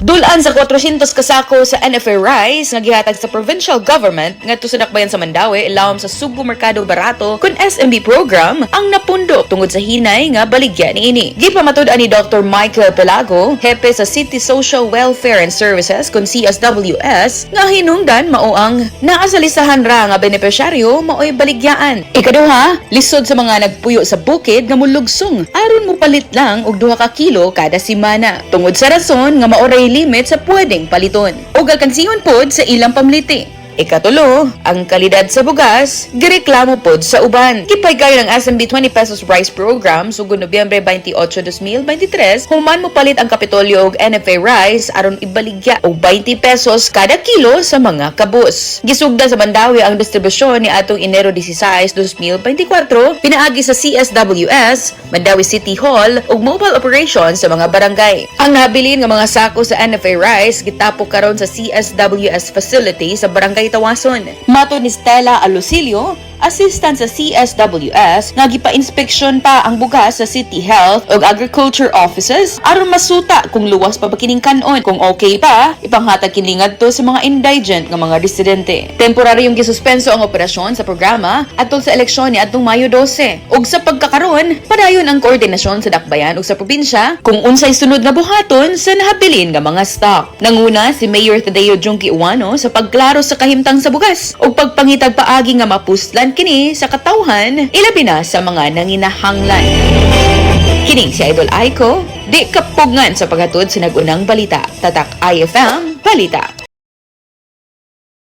Dulan sa 400 kasako sa NFA rice nga gihatag sa provincial government ngadto sa dakbayan sa Mandawi ilawom sa Supermercado Barato kun SMB program ang napundo tungod sa hinay nga baligya niini. Gipamatud-an ni Dr. Michael Pelago, hepe sa City Social Welfare and Services kun CSWS, nga hinungdan mao ang naa sa listahan ra nga benepisyaryo maoy baligyaan. Ikaduha, lisod sa mga nagpuyo sa bukid nga mulugsong aron mo palit lang og 2 ka kilo kada semana. Tungod sa rason nga maoray limit sa pwedeng paliton. Ug alkansiyon pod sa ilang pamliti. Ikatulo, ang kalidad sa bugas, gireklamo pod sa uban. Gipaygayo ng SMB 20 pesos rice program sugod Nobyembre 28, 2023, human mo palit ang Kapitolyo og NFA rice aron ibaligya og 20 pesos kada kilo sa mga kabus. Gisugda sa Mandawi ang distribusyon ni atong Enero 16, 2024, pinaagi sa CSWS, Mandawi City Hall ug mobile operations sa mga barangay. Ang nabilin nga mga sako sa NFA rice gitapo karon sa CSWS facility sa barangay Tawason. Mato ni Stella Alusilio, assistant sa CSWS, nga gipa-inspeksyon pa ang bugas sa City Health ug Agriculture Offices aron masuta kung luwas pa ba kining kanon. Kung okay pa, ipanghatag kini ngadto sa mga indigent nga mga residente. Temporaryong gisuspenso ang operasyon sa programa atol sa eleksyon ni adtong Mayo 12. Ug sa pagkakaron, padayon ang koordinasyon sa dakbayan ug sa probinsya kung unsay sunod nga buhaton sa nahabilin nga mga stock. Nanguna si Mayor Tadeo Junki Uwano sa pagklaro sa kahimtang sa bugas ug pagpangitag paagi nga mapuslan kini sa katawhan ilabi na sa mga nanginahanglan. Kining si Idol Aiko, di kapugngan sa paghatod sa nagunang balita. Tatak IFM Balita.